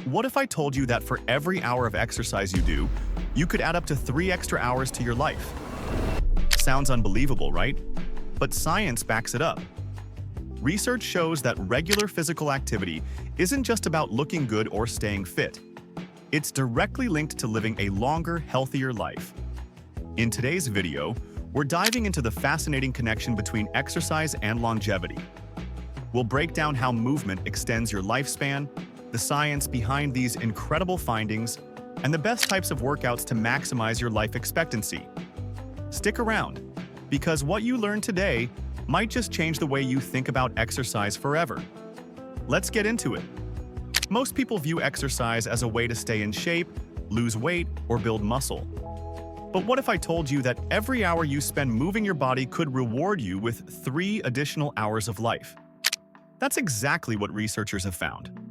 What if I told you that for every hour of exercise you do, you could add up to 3 extra hours to your life? Sounds unbelievable, right? But science backs it up. Research shows that regular physical activity isn't just about looking good or staying fit. It's directly linked to living a longer, healthier life. In today's video, we're diving into the fascinating connection between exercise and longevity. We'll break down how movement extends your lifespan, the science behind these incredible findings, and the best types of workouts to maximize your life expectancy. Stick around, because what you learn today might just change the way you think about exercise forever. Let's get into it. Most people view exercise as a way to stay in shape, lose weight, or build muscle. But what if I told you that every hour you spend moving your body could reward you with 3 additional hours of life? That's exactly what researchers have found.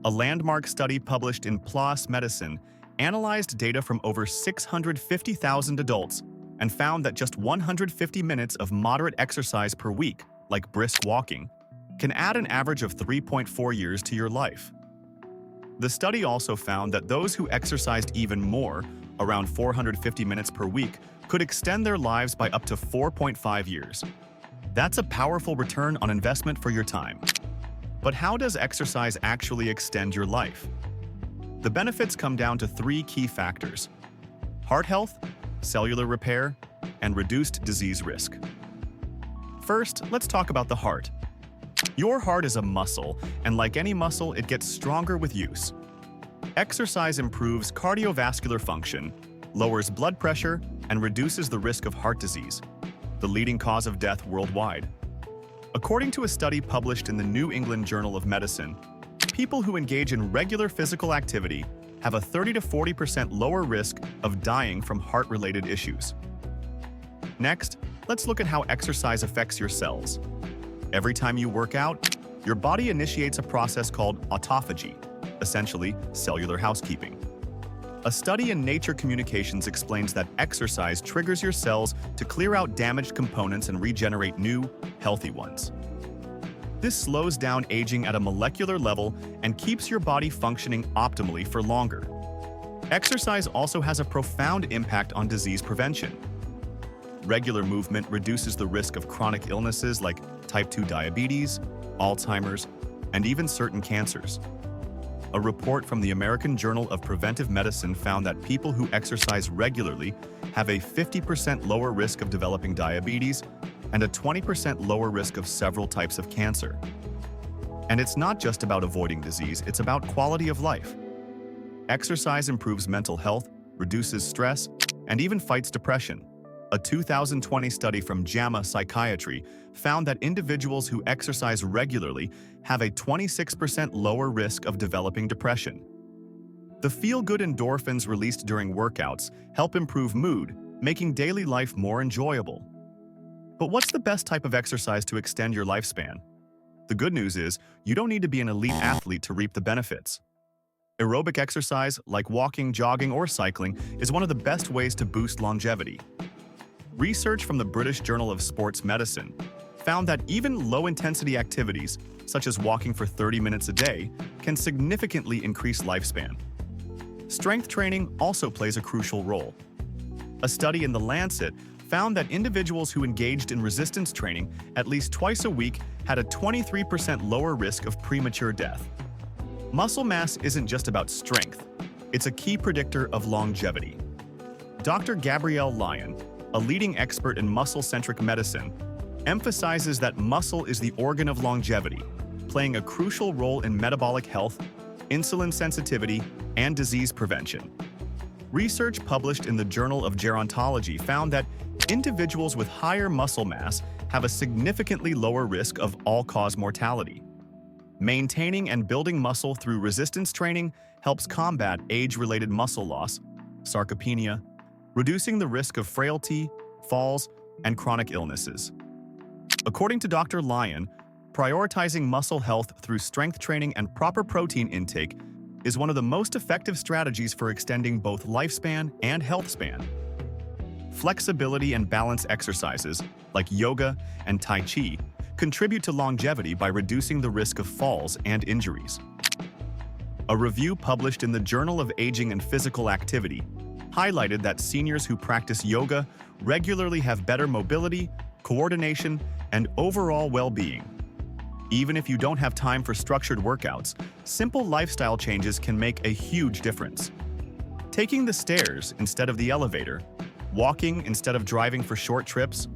A landmark study published in PLOS Medicine analyzed data from over 650,000 adults and found that just 150 minutes of moderate exercise per week, like brisk walking, can add an average of 3.4 years to your life. The study also found that those who exercised even more, around 450 minutes per week, could extend their lives by up to 4.5 years. That's a powerful return on investment for your time. But how does exercise actually extend your life? The benefits come down to 3 key factors: heart health, cellular repair, and reduced disease risk. First, let's talk about the heart. Your heart is a muscle, and like any muscle, it gets stronger with use. Exercise improves cardiovascular function, lowers blood pressure, and reduces the risk of heart disease, the leading cause of death worldwide. According to a study published in the New England Journal of Medicine, people who engage in regular physical activity have a 30 to 40% lower risk of dying from heart-related issues. Next, let's look at how exercise affects your cells. Every time you work out, your body initiates a process called autophagy, essentially cellular housekeeping. A study in Nature Communications explains that exercise triggers your cells to clear out damaged components and regenerate new, healthy ones. This slows down aging at a molecular level and keeps your body functioning optimally for longer. Exercise also has a profound impact on disease prevention. Regular movement reduces the risk of chronic illnesses like type 2 diabetes, Alzheimer's, and even certain cancers. A report from the American Journal of Preventive Medicine found that people who exercise regularly have a 50% lower risk of developing diabetes and a 20% lower risk of several types of cancer. And it's not just about avoiding disease, it's about quality of life. Exercise improves mental health, reduces stress, and even fights depression. A 2020 study from JAMA Psychiatry found that individuals who exercise regularly have a 26% lower risk of developing depression. The feel-good endorphins released during workouts help improve mood, making daily life more enjoyable. But what's the best type of exercise to extend your lifespan? The good news is, you don't need to be an elite athlete to reap the benefits. Aerobic exercise, like walking, jogging, or cycling, is one of the best ways to boost longevity. Research from the British Journal of Sports Medicine found that even low-intensity activities, such as walking for 30 minutes a day, can significantly increase lifespan. Strength training also plays a crucial role. A study in The Lancet found that individuals who engaged in resistance training at least twice a week had a 23% lower risk of premature death. Muscle mass isn't just about strength, it's a key predictor of longevity. Dr. Gabrielle Lyon, a leading expert in muscle-centric medicine, emphasizes that muscle is the organ of longevity, playing a crucial role in metabolic health, insulin sensitivity, and disease prevention. Research published in the Journal of Gerontology found that individuals with higher muscle mass have a significantly lower risk of all-cause mortality. Maintaining and building muscle through resistance training helps combat age-related muscle loss, sarcopenia, reducing the risk of frailty, falls, and chronic illnesses. According to Dr. Lyon, prioritizing muscle health through strength training and proper protein intake is one of the most effective strategies for extending both lifespan and health span. Flexibility and balance exercises, like yoga and Tai Chi, contribute to longevity by reducing the risk of falls and injuries. A review published in the Journal of Aging and Physical Activity highlighted that seniors who practice yoga regularly have better mobility, coordination, and overall well-being. Even if you don't have time for structured workouts, simple lifestyle changes can make a huge difference. Taking the stairs instead of the elevator, walking instead of driving for short trips,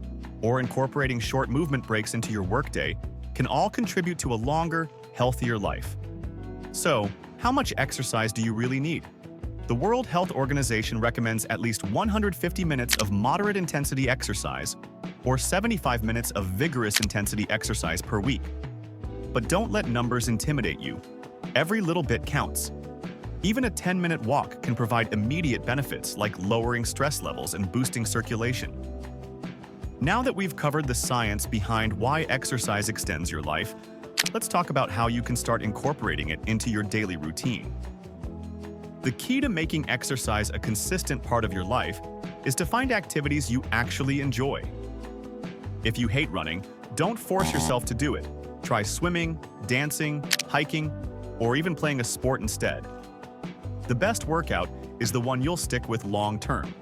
or incorporating short movement breaks into your workday can all contribute to a longer, healthier life. So, how much exercise do you really need? The World Health Organization recommends at least 150 minutes of moderate intensity exercise or 75 minutes of vigorous intensity exercise per week. But don't let numbers intimidate you. Every little bit counts. Even a 10-minute walk can provide immediate benefits like lowering stress levels and boosting circulation. Now that we've covered the science behind why exercise extends your life, let's talk about how you can start incorporating it into your daily routine. The key to making exercise a consistent part of your life is to find activities you actually enjoy. If you hate running, don't force yourself to do it. Try swimming, dancing, hiking, or even playing a sport instead. The best workout is the one you'll stick with long-term.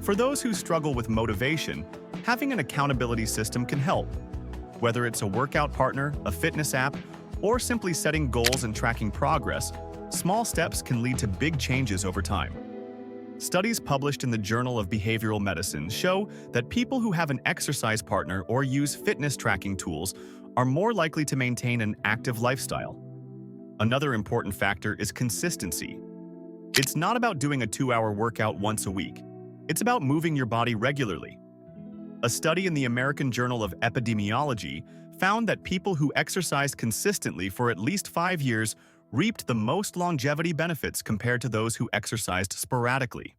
For those who struggle with motivation, having an accountability system can help. Whether it's a workout partner, a fitness app, or simply setting goals and tracking progress, small steps can lead to big changes over time. Studies published in the Journal of Behavioral Medicine show that people who have an exercise partner or use fitness tracking tools are more likely to maintain an active lifestyle. Another important factor is consistency. It's not about doing a 2-hour workout once a week. It's about moving your body regularly. A study in the American Journal of Epidemiology found that people who exercised consistently for at least 5 years reaped the most longevity benefits compared to those who exercised sporadically.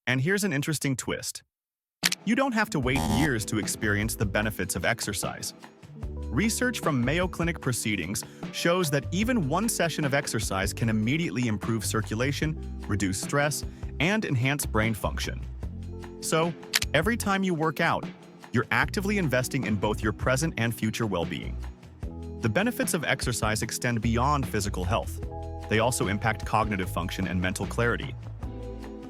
And here's an interesting twist. You don't have to wait years to experience the benefits of exercise. Research from Mayo Clinic proceedings shows that even one session of exercise can immediately improve circulation, reduce stress, and enhance brain function. So, every time you work out, you're actively investing in both your present and future well-being. The benefits of exercise extend beyond physical health. They also impact cognitive function and mental clarity.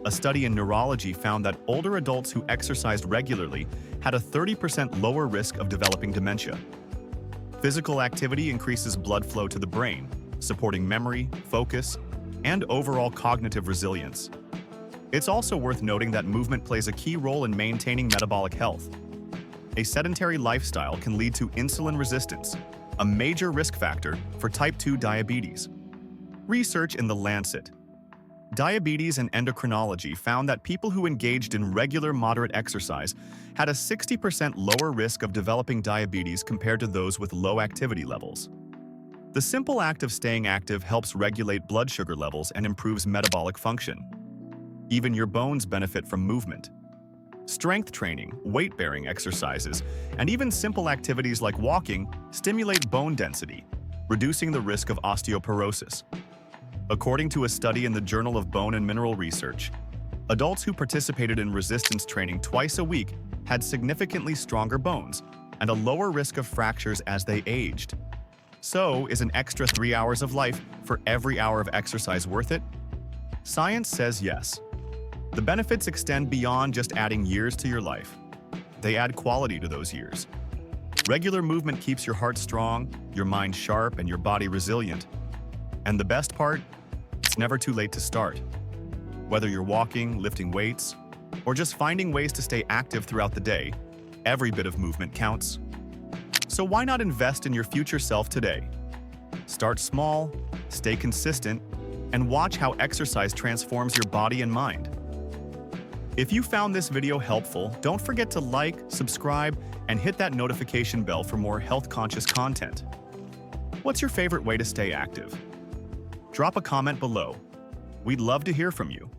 A study in neurology found that older adults who exercised regularly had a 30% lower risk of developing dementia. Physical activity increases blood flow to the brain, supporting memory, focus, and overall cognitive resilience. It's also worth noting that movement plays a key role in maintaining metabolic health. A sedentary lifestyle can lead to insulin resistance, a major risk factor for type 2 diabetes. Research in The Lancet. Diabetes and Endocrinology found that people who engaged in regular moderate exercise had a 60% lower risk of developing diabetes compared to those with low activity levels. The simple act of staying active helps regulate blood sugar levels and improves metabolic function. Even your bones benefit from movement. Strength training, weight-bearing exercises, and even simple activities like walking stimulate bone density, reducing the risk of osteoporosis. According to a study in the Journal of Bone and Mineral Research, adults who participated in resistance training twice a week had significantly stronger bones and a lower risk of fractures as they aged. So, is an extra 3 hours of life for every hour of exercise worth it? Science says yes. The benefits extend beyond just adding years to your life. They add quality to those years. Regular movement keeps your heart strong, your mind sharp, and your body resilient. And the best part? It's never too late to start. Whether you're walking, lifting weights, or just finding ways to stay active throughout the day, every bit of movement counts. So why not invest in your future self today? Start small, stay consistent, and watch how exercise transforms your body and mind. If you found this video helpful, don't forget to like, subscribe, and hit that notification bell for more health-conscious content. What's your favorite way to stay active? Drop a comment below. We'd love to hear from you.